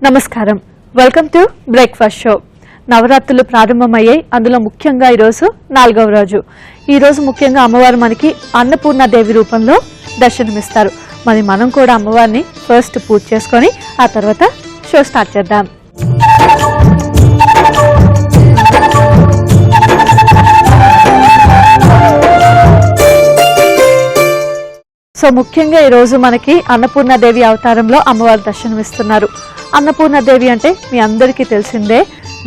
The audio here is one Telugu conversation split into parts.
నమస్కారం. Welcome to breakfast show. నవరాత్రులు ప్రారంభమయ్యాయి. అందులో ముఖ్యంగా ఈరోజు 4వ రోజు. ఈరోజు ముఖ్యంగా అమ్మవారు మనకి అన్నపూర్ణాదేవి రూపంలో దర్శనమిస్తారు. మరి మనం కూడా అమ్మవారిని ఫస్ట్ పూజ చేసుకొని ఆ తర్వాత షో స్టార్ట్ చేద్దాం. సో ముఖ్యంగా ఈరోజు మనకి అన్నపూర్ణాదేవి అవతారంలో అమ్మవారు దర్శనమిస్తున్నారు. అన్నపూర్ణాదేవి అంటే మీ అందరికీ తెలిసిందే,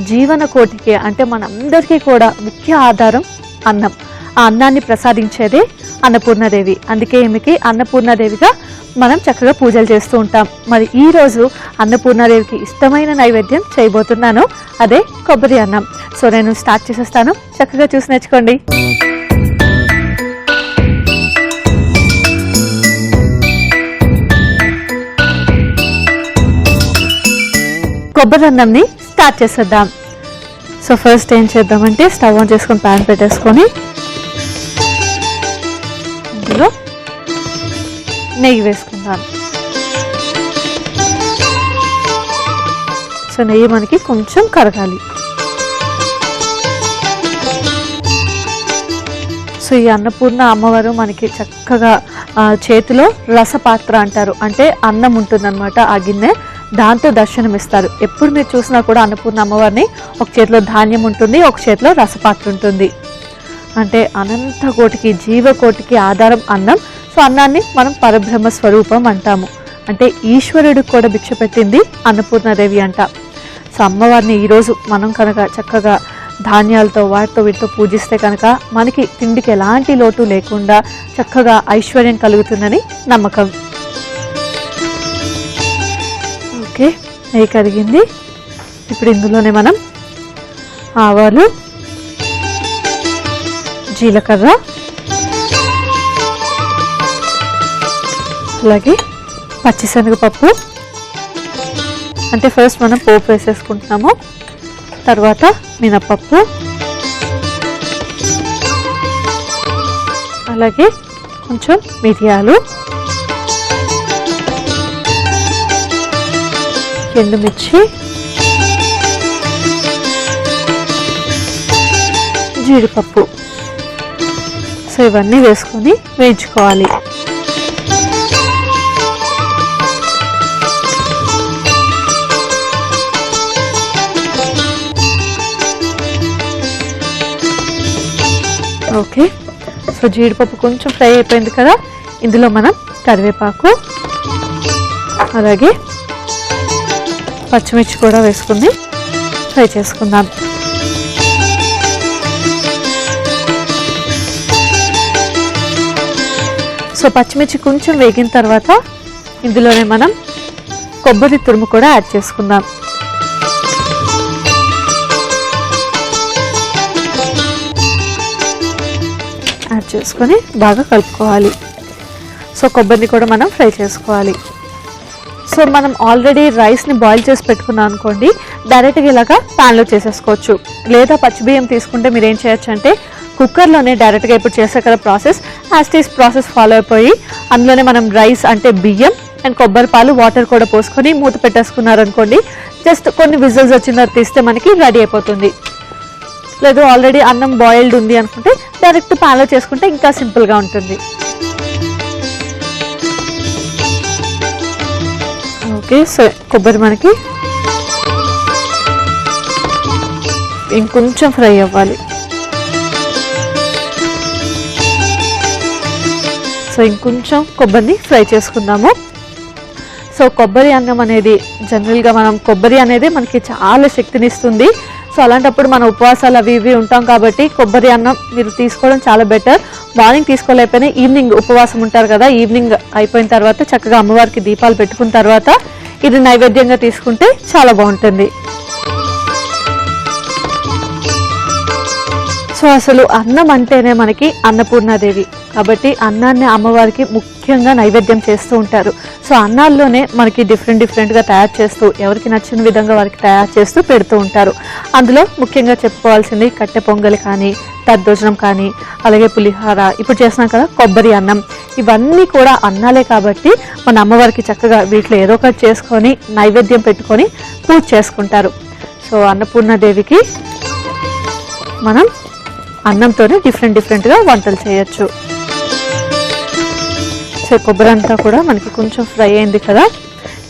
జీవన కోటికి అంటే మనందరికీ కూడా ముఖ్య ఆధారం అన్నం. ఆ అన్నాన్ని ప్రసాదించేదే అన్నపూర్ణాదేవి. అందుకే ఈమెకి అన్నపూర్ణాదేవిగా మనం చక్కగా పూజలు చేస్తూ ఉంటాం. మరి ఈ రోజు అన్నపూర్ణాదేవికి ఇష్టమైన నైవేద్యం చేయబోతున్నాను, అదే కొబ్బరి అన్నం. సో నేను స్టార్ట్ చేసేస్తాను, చక్కగా చూసి నేర్చుకోండి. కొబ్బరి అన్నంని స్టార్ట్ చేసేద్దాం. సో ఫస్ట్ ఏం చేద్దామంటే స్టవ్ ఆన్ చేసుకొని ప్యాన్ పెట్టేసుకొని ఇందులో నెయ్యి వేసుకుందాం. సో నెయ్యి మనకి కొంచెం కరగాలి. సో ఈ అన్నపూర్ణ అమ్మవారు మనకి చక్కగా చేతిలో రసపాత్ర అంటారు, అంటే అన్నం ఉంటుందన్నమాట ఆ గిన్నె, దాంతో దర్శనమిస్తారు. ఎప్పుడు మీరు చూసినా కూడా అన్నపూర్ణ అమ్మవారిని ఒక చేతిలో ధాన్యం ఉంటుంది, ఒక చేతిలో రసపాత్ర ఉంటుంది. అంటే అనంత కోటికి జీవకోటికి ఆధారం అన్నం. సో అన్నాన్ని మనం పరబ్రహ్మ స్వరూపం అంటాము. అంటే ఈశ్వరుడికి కూడా భిక్ష పెట్టింది అన్నపూర్ణాదేవి అంట. సో అమ్మవారిని ఈరోజు మనం కనుక చక్కగా ధాన్యాలతో వాటితో వీటితో పూజిస్తే కనుక మనకి తిండికి ఎలాంటి లోటు లేకుండా చక్కగా ఐశ్వర్యం కలుగుతుందని నమ్మకం. ఓకే, నెయ్యి కరిగింది. ఇప్పుడు ఇందులోనే మనం ఆవాలు, జీలకర్ర, అలాగే పచ్చిశనగపప్పు, అంటే ఫస్ట్ మనం పోపు వేసేసుకుంటున్నాము, తర్వాత మినపప్పు, అలాగే కొంచెం మిరియాలు, ఎండుమిర్చి, జీడిపప్పు. సో ఇవన్నీ వేసుకొని వేయించుకోవాలి. ఓకే, సో జీడిపప్పు కొంచెం ఫ్రై అయిపోయింది కదా, ఇందులో మనం కరివేపాకు అలాగే పచ్చిమిర్చి కూడా వేసుకుని ఫ్రై చేసుకుందాం. సో పచ్చిమిర్చి కొంచెం వేగిన తర్వాత ఇందులోనే మనం కొబ్బరి తురుము కూడా యాడ్ చేసుకుందాం. యాడ్ చేసుకొని బాగా కలుపుకోవాలి. సో కొబ్బరిని కూడా మనం ఫ్రై చేసుకోవాలి. సో మనం ఆల్రెడీ రైస్ని బాయిల్ చేసి పెట్టుకున్నాం అనుకోండి, డైరెక్ట్గా ఇలాగా ప్యాన్లో చేసేసుకోవచ్చు. లేదా పచ్చిబియ్యం తీసుకుంటే మీరు ఏం చేయొచ్చు అంటే కుక్కర్లోనే డైరెక్ట్గా ఇప్పుడు చేసే కదా ప్రాసెస్, యాస్టీస్ ప్రాసెస్ ఫాలో అయిపోయి అందులోనే మనం రైస్ అంటే బియ్యం అండ్ కొబ్బరి పాలు వాటర్ కూడా పోసుకొని మూత పెట్టేసుకున్నారనుకోండి, జస్ట్ కొన్ని విజిల్స్ వచ్చిన తర్వాత తీస్తే మనకి రెడీ అయిపోతుంది. లేదు ఆల్రెడీ అన్నం బాయిల్డ్ ఉంది అనుకుంటే డైరెక్ట్ ప్యాన్లో చేసుకుంటే ఇంకా సింపుల్గా ఉంటుంది. ఓకే, సో కొబ్బరి మనకి ఇంకొంచెం ఫ్రై అవ్వాలి. సో ఇంకొంచెం కొబ్బరిని ఫ్రై చేసుకుందాము. సో కొబ్బరి అన్నం అనేది జనరల్గా మనం కొబ్బరి అనేది మనకి చాలా శక్తిని ఇస్తుంది. సో అలాంటప్పుడు మన ఉపవాసాలు అవి ఇవి ఉంటాం కాబట్టి కొబ్బరి అన్నం మీరు తీసుకోవడం చాలా బెటర్. మార్నింగ్ తీసుకోలేకపోయినా ఈవినింగ్ ఉపవాసం ఉంటారు కదా, ఈవినింగ్ అయిపోయిన తర్వాత చక్కగా అమ్మవారికి దీపాలు పెట్టుకున్న తర్వాత ఇది నైవేద్యంగా తీసుకుంటే చాలా బాగుంటుంది. సో అసలు అన్నం అంటేనే మనకి అన్నపూర్ణాదేవి కాబట్టి అన్నాన్ని అమ్మవారికి ముఖ్యంగా నైవేద్యం చేస్తూ ఉంటారు. సో అన్నాల్లోనే మనకి డిఫరెంట్గా తయారు చేస్తూ ఎవరికి నచ్చిన విధంగా వారికి తయారు చేస్తూ పెడుతూ ఉంటారు. అందులో ముఖ్యంగా చెప్పుకోవాల్సింది కట్టె పొంగలి కానీ దద్దోజనం కానీ, అలాగే పులిహార, ఇప్పుడు చేస్తున్నాం కదా కొబ్బరి అన్నం, ఇవన్నీ కూడా అన్నాలే కాబట్టి మన అమ్మవారికి చక్కగా వీటిలో ఏదో ఒకటి చేసుకొని నైవేద్యం పెట్టుకొని పూజ చేసుకుంటారు. సో అన్నపూర్ణాదేవికి మనం అన్నంతోనే డిఫరెంట్గా వంటలు చేయొచ్చు. సో కొబ్బరి అంతా కూడా మనకి కొంచెం ఫ్రై అయింది కదా,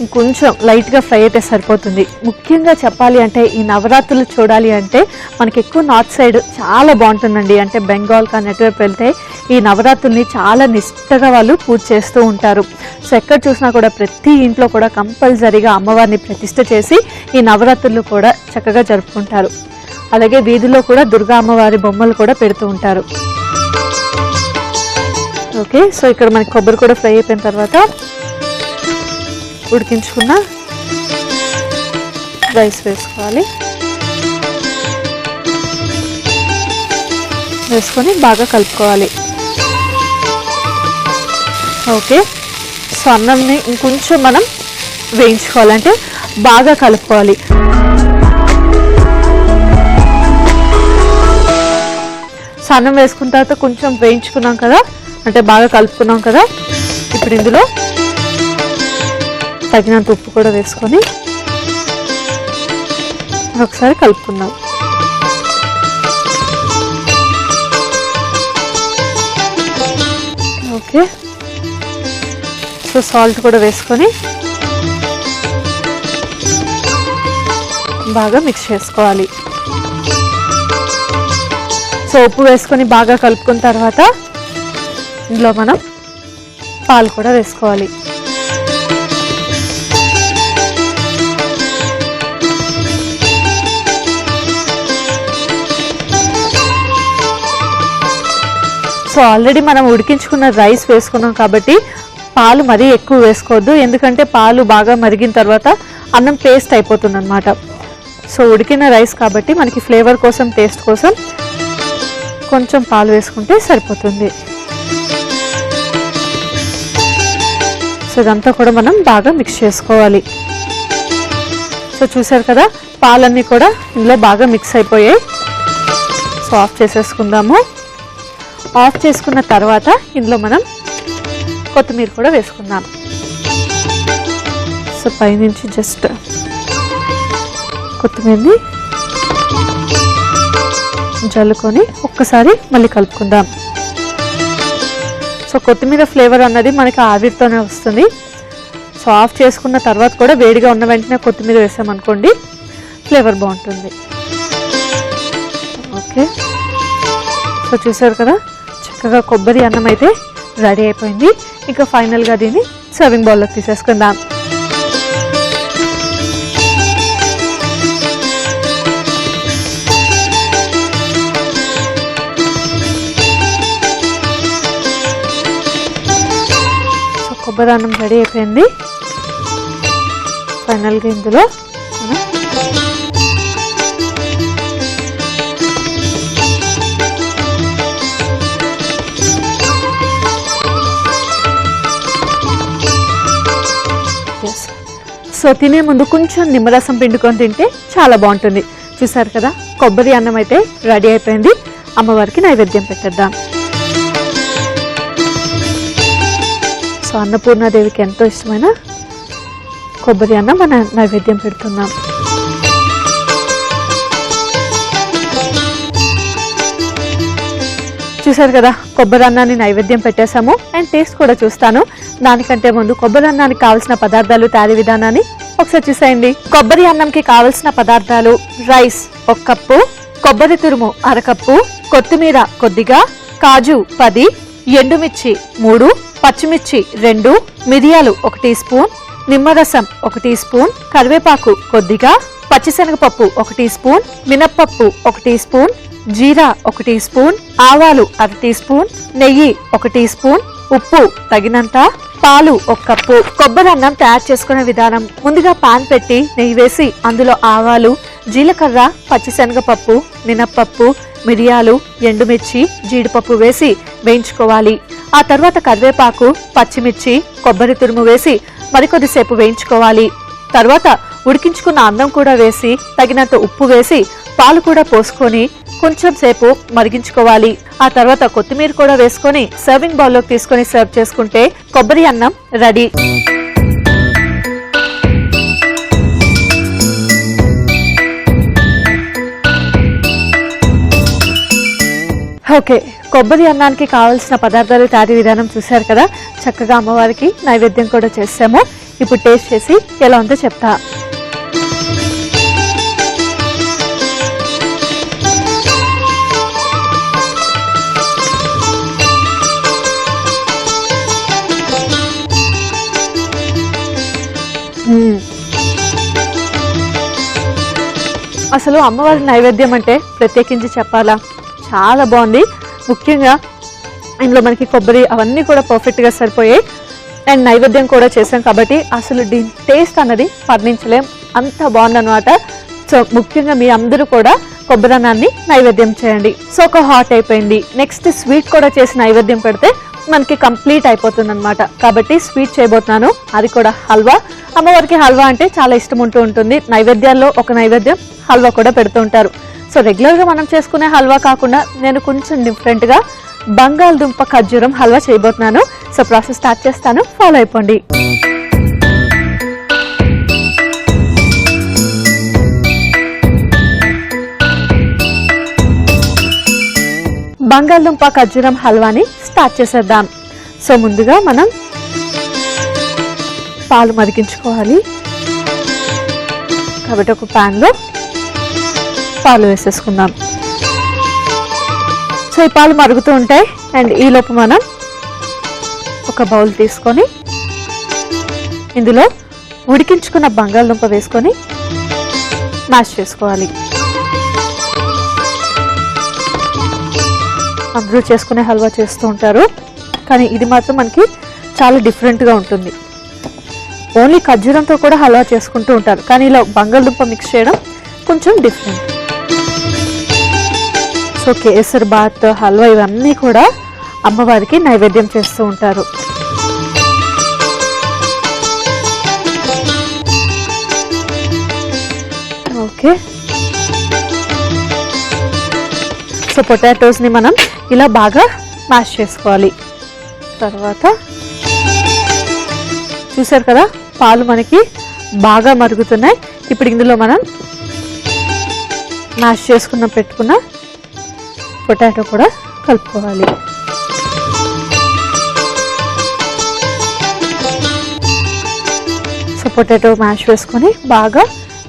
ఇంకొంచెం లైట్గా ఫ్రై అయితే సరిపోతుంది. ముఖ్యంగా చెప్పాలి అంటే ఈ నవరాత్రులు చూడాలి అంటే మనకి ఎక్కువ నార్త్ సైడ్ చాలా బాగుంటుందండి. అంటే బెంగాల్ కానీ అటువైపు వెళ్తే ఈ నవరాత్రుల్ని చాలా నిష్టగా వాళ్ళు పూజ చేస్తూ ఉంటారు. సో ఎక్కడ చూసినా కూడా ప్రతి ఇంట్లో కూడా కంపల్సరీగా అమ్మవారిని ప్రతిష్ఠ చేసి ఈ నవరాత్రులు కూడా చక్కగా జరుపుకుంటారు. అలాగే వీధిలో కూడా దుర్గా అమ్మవారి బొమ్మలు కూడా పెడుతూ ఉంటారు. ఓకే, సో ఇక్కడ మనకి కొబ్బరి కూడా ఫ్రై అయిపోయిన తర్వాత ఉడికించుకున్న రైస్ వేసుకోవాలి. వేసుకొని బాగా కలుపుకోవాలి. ఓకే, సో అన్నంని ఇంకొంచెం మనం వేయించుకోవాలంటే బాగా కలుపుకోవాలి. సో అన్నం వేసుకున్న తర్వాత కొంచెం వేయించుకున్నాం కదా, అంటే బాగా కలుపుకున్నాం కదా, ఇప్పుడు ఇందులో తగినంత ఉప్పు కూడా వేసుకొని ఒకసారి కలుపుకుందాం. ఓకే, సో సాల్ట్ కూడా వేసుకొని బాగా మిక్స్ చేసుకోవాలి. సో ఉప్పు వేసుకొని బాగా కలుపుకున్న తర్వాత ఇందులో మనం పాలు కూడా వేసుకోవాలి. సో ఆల్రెడీ మనం ఉడికించుకున్న రైస్ వేసుకున్నాం కాబట్టి పాలు మరీ ఎక్కువ వేసుకోవద్దు, ఎందుకంటే పాలు బాగా మరిగిన తర్వాత అన్నం పేస్ట్ అయిపోతుంది అన్నమాట. సో ఉడికిన రైస్ కాబట్టి మనకి ఫ్లేవర్ కోసం, టేస్ట్ కోసం కొంచెం పాలు వేసుకుంటే సరిపోతుంది. సో ఇదంతా కూడా మనం బాగా మిక్స్ చేసుకోవాలి. సో చూసారు కదా, పాలన్నీ కూడా ఇందులో బాగా మిక్స్ అయిపోయాయి. సో ఆఫ్ చేసేసుకుందాము. ఆఫ్ చేసుకున్న తర్వాత ఇందులో మనం కొత్తిమీర కూడా వేసుకుందాం. సో పైనుంచి జస్ట్ కొత్తిమీరని జల్లుకొని ఒక్కసారి మళ్ళీ కలుపుకుందాం. సో కొత్తిమీర ఫ్లేవర్ అన్నది మనకి ఆవిరితోనే వస్తుంది. సో ఆఫ్ చేసుకున్న తర్వాత కూడా వేడిగా ఉన్న వెంటనే కొత్తిమీర వేసామనుకోండి ఫ్లేవర్ బాగుంటుంది. ఓకే, సో చూసారు కదా, చక్కగా కొబ్బరి అన్నం అయితే రెడీ అయిపోయింది. ఇంకా ఫైనల్గా దీన్ని సర్వింగ్ బౌల్లోకి తీసేసుకుందాం. సో కొబ్బరి అన్నం రెడీ అయిపోయింది. ఫైనల్గా ఇందులో సో తినే ముందు కొంచెం నిమ్మరసం పిండుకొని తింటే చాలా బాగుంటుంది. చూసారు కదా, కొబ్బరి అన్నం అయితే రెడీ అయిపోయింది. అమ్మవారికి నైవేద్యం పెట్టేద్దాం. సో అన్నపూర్ణాదేవికి ఎంతో ఇష్టమైన కొబ్బరి అన్నం మన నైవేద్యం పెడుతున్నాం. చూసారు కదా, కొబ్బరి అన్నాన్ని నైవేద్యం పెట్టేశాము. అండ్ టేస్ట్ కూడా చూస్తాను. దానికంటే ముందు కొబ్బరి అన్నానికి కావాల్సిన పదార్థాలు, తయారీ విధానాన్ని ఒకసారి చూసేయండి. కొబ్బరి అన్నంకి కావలసిన పదార్థాలు: రైస్ 1 కప్పు, కొబ్బరి తురుము 1/2 కప్పు, కొత్తిమీర కొద్దిగా, కాజు 10, ఎండుమిర్చి 3, పచ్చిమిర్చి 2, మిరియాలు 1 టీ స్పూన్, నిమ్మరసం 1 టీ స్పూన్, కరివేపాకు కొద్దిగా, పచ్చిశనగపప్పు 1 టీ స్పూన్, మినప్పప్పు 1 టీ స్పూన్, జీరా 1 టీ స్పూన్, ఆవాలు 1/2 టీ స్పూన్, నెయ్యి 1 టీ స్పూన్, ఉప్పు తగినంత, పాలు 1 కప్పు. కొబ్బరి అన్నం తయారు చేసుకునే విధానం: ముందుగా పాన్ పెట్టి నెయ్యి వేసి అందులో ఆవాలు, జీలకర్ర, పచ్చిశనగపప్పు, మినప్పప్పు, మిరియాలు, ఎండుమిర్చి, జీడిపప్పు వేసి వేయించుకోవాలి. ఆ తర్వాత కరివేపాకు, పచ్చిమిర్చి, కొబ్బరి తురుము వేసి మరికొద్దిసేపు వేయించుకోవాలి. తర్వాత ఉడికించుకున్న అన్నం కూడా వేసి తగినంత ఉప్పు వేసి పాలు కూడా పోసుకొని కొంచెం సేపు మరిగించుకోవాలి. ఆ తర్వాత కొత్తిమీర కూడా వేసుకొని సర్వింగ్ బౌల్లోకి తీసుకొని సర్వ్ చేసుకుంటే కొబ్బరి అన్నం రెడీ. ఓకే, కొబ్బరి అన్నానికి కావాల్సిన పదార్థాలు తయారీ విధానం చూశారు కదా. చక్కగా అమ్మవారికి నైవేద్యం కూడా చేసాము. ఇప్పుడు టేస్ట్ చేసి ఎలా ఉందో చెప్తా. అసలు అమ్మవారి నైవేద్యం అంటే ప్రత్యేకించి చెప్పాలా, చాలా బాగుంది. ముఖ్యంగా ఇందులో మనకి కొబ్బరి అవన్నీ కూడా పర్ఫెక్ట్గా సరిపోయాయి. అండ్ నైవేద్యం కూడా చేసాం కాబట్టి అసలు దీని టేస్ట్ అన్నది వర్ణించలేం, అంత బాగుందన్నమాట. సో ముఖ్యంగా మీ అందరూ కూడా కొబ్బరి అన్నాన్ని నైవేద్యం చేయండి. సో ఒక హాట్ అయిపోయింది, నెక్స్ట్ స్వీట్ కూడా చేసి నైవేద్యం పెడితే మనకి కంప్లీట్ అయిపోతుంది అనమాట. కాబట్టి స్వీట్ చేయబోతున్నాను, అది కూడా హల్వా. అమ్మవారికి హల్వా అంటే చాలా ఇష్టం ఉంటూ ఉంటుంది. నైవేద్యాల్లో ఒక నైవేద్యం హల్వా కూడా పెడుతూ ఉంటారు. సో రెగ్యులర్గా మనం చేసుకునే హల్వా కాకుండా నేను కొంచెం డిఫరెంట్గా బంగాళదుంప ఖర్జూరం హల్వా చేయబోతున్నాను. సో ప్రాసెస్ స్టార్ట్ చేస్తాను, ఫాలో అయిపోండి. బంగాళదుంప ఖర్జూరం హల్వాని స్టార్ట్ చేసేద్దాం. సో ముందుగా మనం పాలు మరిగించుకోవాలి. కాబట్టి ఒక ప్యాన్లో పాలు వేసేసుకుందాం. సో ఈ పాలు మరుగుతూ ఉంటాయి. అండ్ ఈలోపు మనం ఒక బౌల్ తీసుకొని ఇందులో ఉడికించుకున్న బంగాళదుంప వేసుకొని మ్యాష్ చేసుకోవాలి. అందరూ చేసుకునే హల్వా చేస్తూ ఉంటారు, కానీ ఇది మాత్రం మనకి చాలా డిఫరెంట్గా ఉంటుంది. ఓన్లీ ఖర్జూరంతో కూడా హల్వా చేసుకుంటూ ఉంటారు, కానీ ఇలా బంగాళదుంప మిక్స్ చేయడం కొంచెం డిఫరెంట్. సో కేసర్ బాత్, హల్వా ఇవన్నీ కూడా అమ్మవారికి నైవేద్యం చేస్తూ ఉంటారు. ఓకే, సో పొటాటోస్ని మనం ఇలా బాగా మ్యాష్ చేసుకోవాలి. తర్వాత చూసారు కదా, పాలు మనకి బాగా మరుగుతున్నాయి. ఇప్పుడు ఇందులో మనం మ్యాష్ చేసుకున్న పెట్టుకున్న పొటాటో కూడా కలుపుకోవాలి. సో పొటాటో మ్యాష్ వేసుకొని బాగా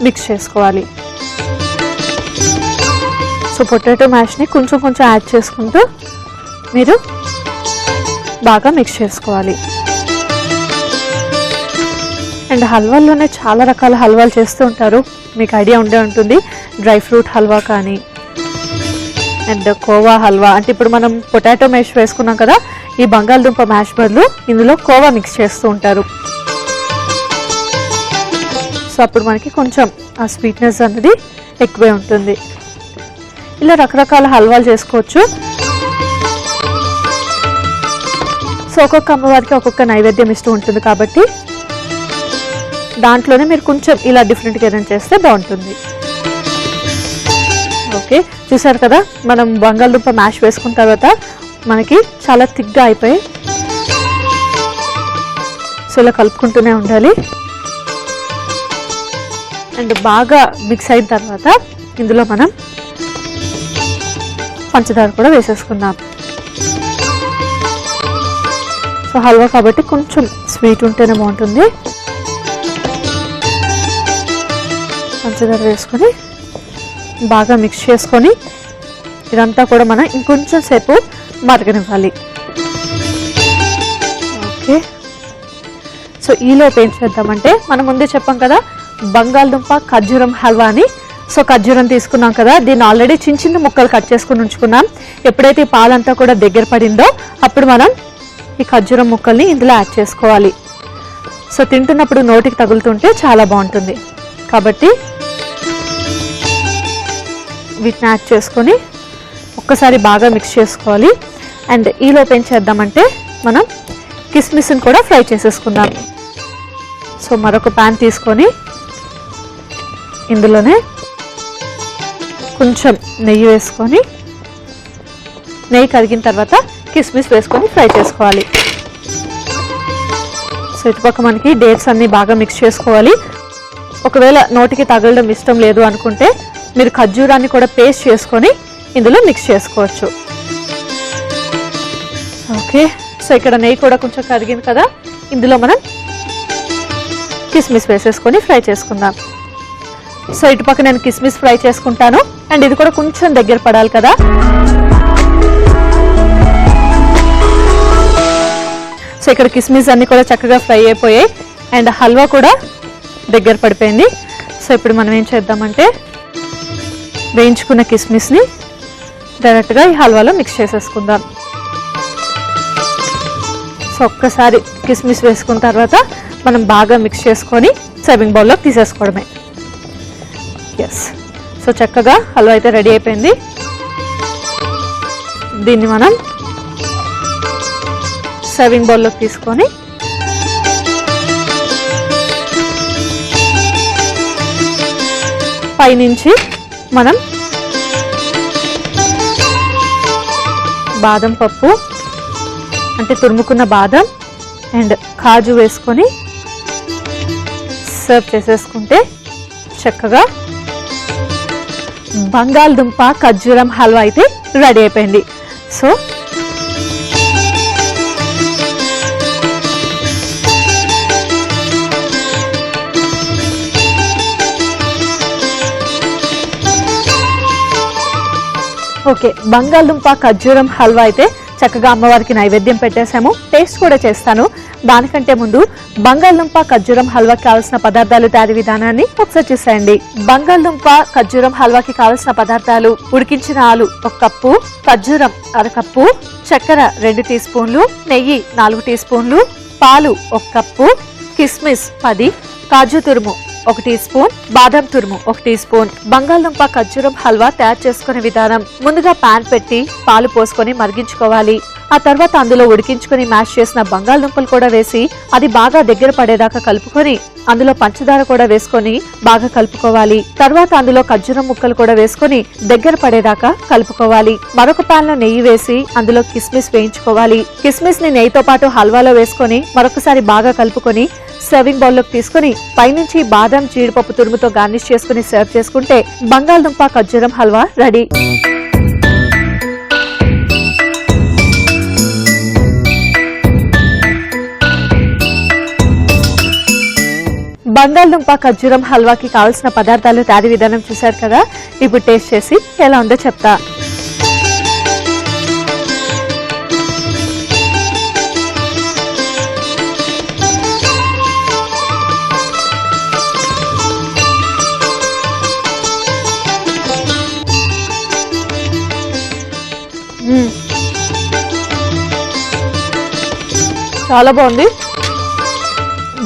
మిక్స్ చేసుకోవాలి. సో పొటాటో మ్యాష్ని కొంచెం కొంచెం యాడ్ చేసుకుంటూ మీరు బాగా మిక్స్ చేసుకోవాలి. అండ్ హల్వాల్లోనే చాలా రకాల హల్వాలు చేస్తూ ఉంటారు, మీకు ఐడియా ఉండే ఉంటుంది. డ్రై ఫ్రూట్ హల్వా కానీ, అండ్ కోవా హల్వా. అంటే ఇప్పుడు మనం పొటాటో మ్యాష్ వేసుకున్నాం కదా, ఈ బంగాళదుంప మ్యాష్ బదులు ఇందులో కోవా మిక్స్ చేస్తూ ఉంటారు. సో అప్పుడు మనకి కొంచెం ఆ స్వీట్నెస్ అనేది ఎక్కువే ఉంటుంది. ఇలా రకరకాల హల్వాలు చేసుకోవచ్చు. సో ఒక్కొక్క అమ్మవారికి ఒక్కొక్క నైవేద్యం ఇష్టం ఉంటుంది కాబట్టి దాంట్లోనే మీరు కొంచెం ఇలా డిఫరెంట్గా ఏదైనా చేస్తే బాగుంటుంది. ఓకే, చూసారు కదా, మనం బంగాళదుంప మ్యాష్ వేసుకున్న తర్వాత మనకి చాలా థిక్గా అయిపోయి, సో ఇలా కలుపుకుంటూనే ఉండాలి. అండ్ బాగా మిక్స్ అయిన తర్వాత ఇందులో మనం పంచదార కూడా వేసేసుకుందాం. సో హల్వా కాబట్టి కొంచెం స్వీట్ ఉంటేనే బాగుంటుంది. పంచదార వేసుకొని బాగా మిక్స్ చేసుకొని ఇదంతా కూడా మనం ఇంకొంచెం సేపు మరగనివ్వాలి. ఓకే, సో ఈలోపు ఏం చేద్దామంటే మనం ముందే చెప్పాం కదా బంగాళదుంప ఖర్జూరం హల్వా అని. సో ఖర్జూరం తీసుకున్నాం కదా, దీన్ని ఆల్రెడీ చిన్న చిన్న ముక్కలు కట్ చేసుకుని ఉంచుకున్నాం. ఎప్పుడైతే ఈ పాలంతా కూడా దగ్గర పడిందో అప్పుడు మనం ఈ ఖర్జూరం ముక్కల్ని ఇందులో యాడ్ చేసుకోవాలి. సో తింటున్నప్పుడు నోటికి తగులుతుంటే చాలా బాగుంటుంది కాబట్టి వీటిని యాడ్ చేసుకొని ఒక్కసారి బాగా మిక్స్ చేసుకోవాలి. అండ్ ఈలోపు ఏం చేద్దామంటే మనం కిస్మిస్ని కూడా ఫ్రై చేసేసుకుందాం. సో మరొక ప్యాన్ తీసుకొని ఇందులోనే కొంచెం నెయ్యి వేసుకొని, నెయ్యి కరిగిన తర్వాత కిస్మిస్ వేసుకొని ఫ్రై చేసుకోవాలి. సో ఇటుపక్క మనకి డేట్స్ అన్నీ బాగా మిక్స్ చేసుకోవాలి. ఒకవేళ నోటికి తగలడం ఇష్టం లేదు అనుకుంటే మీరు ఖర్జూరాన్ని కూడా పేస్ట్ చేసుకొని ఇందులో మిక్స్ చేసుకోవచ్చు. ఓకే, సో ఇక్కడ నెయ్యి కూడా కొంచెం కరిగింది కదా, ఇందులో మనం కిస్మిస్ వేసేసుకొని ఫ్రై చేసుకుందాం. సో ఇటుపక్క నేను కిస్మిస్ ఫ్రై చేసుకుంటాను, అండ్ ఇది కూడా కొంచెం దగ్గర పడాలి కదా. సో ఇక్కడ కిస్మిస్ అన్ని కూడా చక్కగా ఫ్రై అయిపోయాయి, అండ్ హల్వా కూడా దగ్గర పడిపోయింది. సో ఇప్పుడు మనం ఏం చేద్దామంటే వేయించుకున్న కిస్మిస్ని డైరెక్ట్గా ఈ హల్వాలో మిక్స్ చేసేసుకుందాం. సో ఒక్కసారి కిస్మిస్ వేసుకున్న తర్వాత మనం బాగా మిక్స్ చేసుకొని సర్వింగ్ బౌల్లోకి తీసేసుకోవడమే. ఎస్, సో చక్కగా హల్వా అయితే రెడీ అయిపోయింది. దీన్ని మనం సర్వింగ్ బౌల్లోకి తీసుకొని పైనుంచి మనం బాదం పప్పు అంటే తురుముకున్న బాదం అండ్ కాజు వేసుకొని సర్వ్ చేసేసుకుంటే చక్కగా బంగాళదుంప ఖర్జూరం హల్వా అయితే రెడీ అయిపోయింది. సో ఓకే, బంగాళదుంప ఖర్జూరం హల్వా అయితే చక్కగా అమ్మవారికి నైవేద్యం పెట్టేశాము. టేస్ట్ కూడా చేస్తాను. దానికంటే ముందు బంగాళదుంప ఖర్జూరం హల్వాకి కావాల్సిన పదార్థాలు తయారీ విధానాన్ని ఒకసారి చూసేయండి. బంగాళదుంప ఖర్జూరం హల్వాకి కావాల్సిన పదార్థాలు: ఉడికించిన ఆలు 1 కప్పు, ఖర్జూరం 1/2 కప్పు, చక్కెర 2 టీ స్పూన్లు, నెయ్యి 4 టీ స్పూన్లు, పాలు 1 కప్పు, కిస్మిస్ 10, కాజు తురుము 1 టీ స్పూన్, బాదం తురుము 1 టీ స్పూన్. బంగాళదుంప ఖర్జూరం హల్వా తయారు చేసుకునే విధానం: ముందుగా పాన్ పెట్టి పాలు పోసుకొని మరిగించుకోవాలి. ఆ తర్వాత అందులో ఉడికించుకొని మ్యాష్ చేసిన బంగాళదుంపలు కూడా వేసి అది బాగా దగ్గర పడేదాకా కలుపుకొని అందులో పంచదార కూడా వేసుకొని బాగా కలుపుకోవాలి. తర్వాత అందులో ఖర్జూరం ముక్కలు కూడా వేసుకొని దగ్గర పడేదాకా కలుపుకోవాలి. మరొక పాన్ లో నెయ్యి వేసి అందులో కిస్మిస్ వేయించుకోవాలి. కిస్మిస్ ని నెయ్యితో పాటు హల్వాలో వేసుకొని మరొకసారి బాగా కలుపుకొని సర్వింగ్ బౌల్లోకి తీసుకుని పైనుంచి బాదం జీడిపప్పు తురుముతో గార్నిష్ చేసుకుని సర్వ్ చేసుకుంటే బంగాళదుంప ఖర్జూరం హల్వా రెడీ. బంగాళదుంప ఖర్జూరం హల్వాకి కావాల్సిన పదార్థాలు తయారీ విధానం చూశారు కదా. ఇప్పుడు టేస్ట్ చేసి ఎలా ఉందో చెప్తా. చాలా బాగుంది.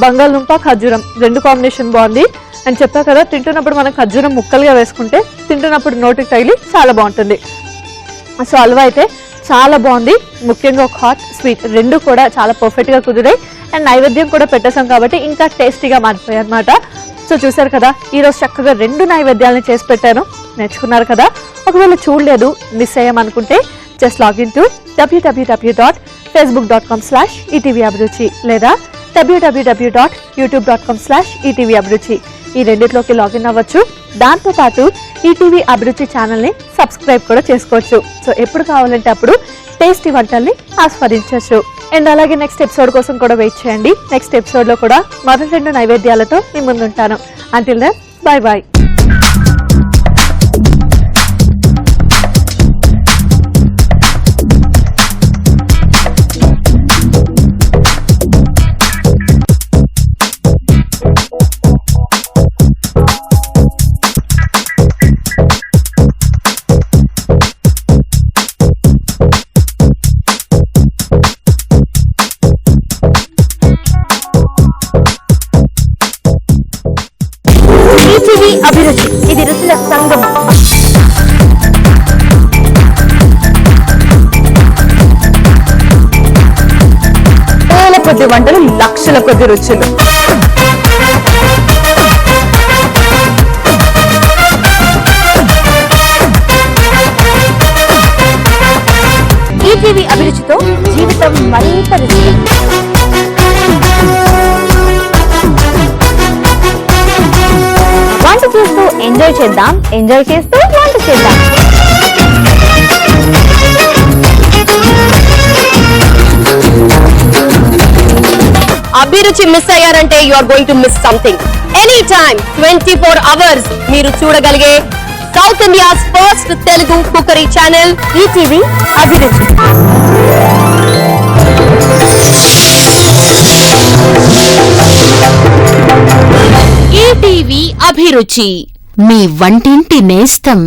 బంగాళదుంప ఖర్జూరం 2 కాంబినేషన్ బాగుంది. అని చెప్పా కదా, తింటున్నప్పుడు మనం ఖర్జూరం ముక్కలుగా వేసుకుంటే తింటున్నప్పుడు నోటికి తగిలి చాలా బాగుంటుంది. సో హల్వా అయితే చాలా బాగుంది. ముఖ్యంగా ఒక హాట్ స్వీట్ 2 కూడా చాలా పర్ఫెక్ట్గా కుదిరాయి. అండ్ నైవేద్యం కూడా పెట్టేసాం కాబట్టి ఇంకా టేస్టీగా మారిపోయాయి అనమాట. సో చూసారు కదా, ఈరోజు చక్కగా 2 నైవేద్యాలను చేసి పెట్టాను. నేర్చుకున్నారు కదా. ఒకవేళ చూడలేదు, మిస్ అయ్యామనుకుంటే జస్ట్ లాగిన్ టు www.facebook.com/etvabruchi లేదా www.youtube.com/etvabruchi ఈ రెండిట్లోకి లాగిన్ అవ్వచ్చు. దాంతో పాటు ఈటీవీ అభిరుచి ఛానల్ ని సబ్స్క్రైబ్ కూడా చేసుకోవచ్చు. సో ఎప్పుడు కావాలంటే అప్పుడు టేస్టీ వంటల్ని ఆస్వాదించవచ్చు. అండ్ అలాగే నెక్స్ట్ ఎపిసోడ్ కోసం కూడా వెయిట్ చేయండి. నెక్స్ట్ ఎపిసోడ్ లో కూడా మరో 2 నైవేద్యాలతో మీ ముందుంటాను. Until then, bye bye. Abhiruchi, ఇది రుచుల సంగమం. వేల కొద్ది వంటలు, లక్షల కొద్ది రుచులు. ఎంజాయ్ చేద్దాం, ఎంజాయ్ చేస్తూ వంట చేద్దాం. అభిరుచి మిస్ అయ్యారంటే you are going to miss something. Any time 24 hours మీరు చూడగలిగే south India's first Telugu cookery channel ETV Abhiruchi. ETV Abhiruchi, మీ వంటింటి నేస్తం.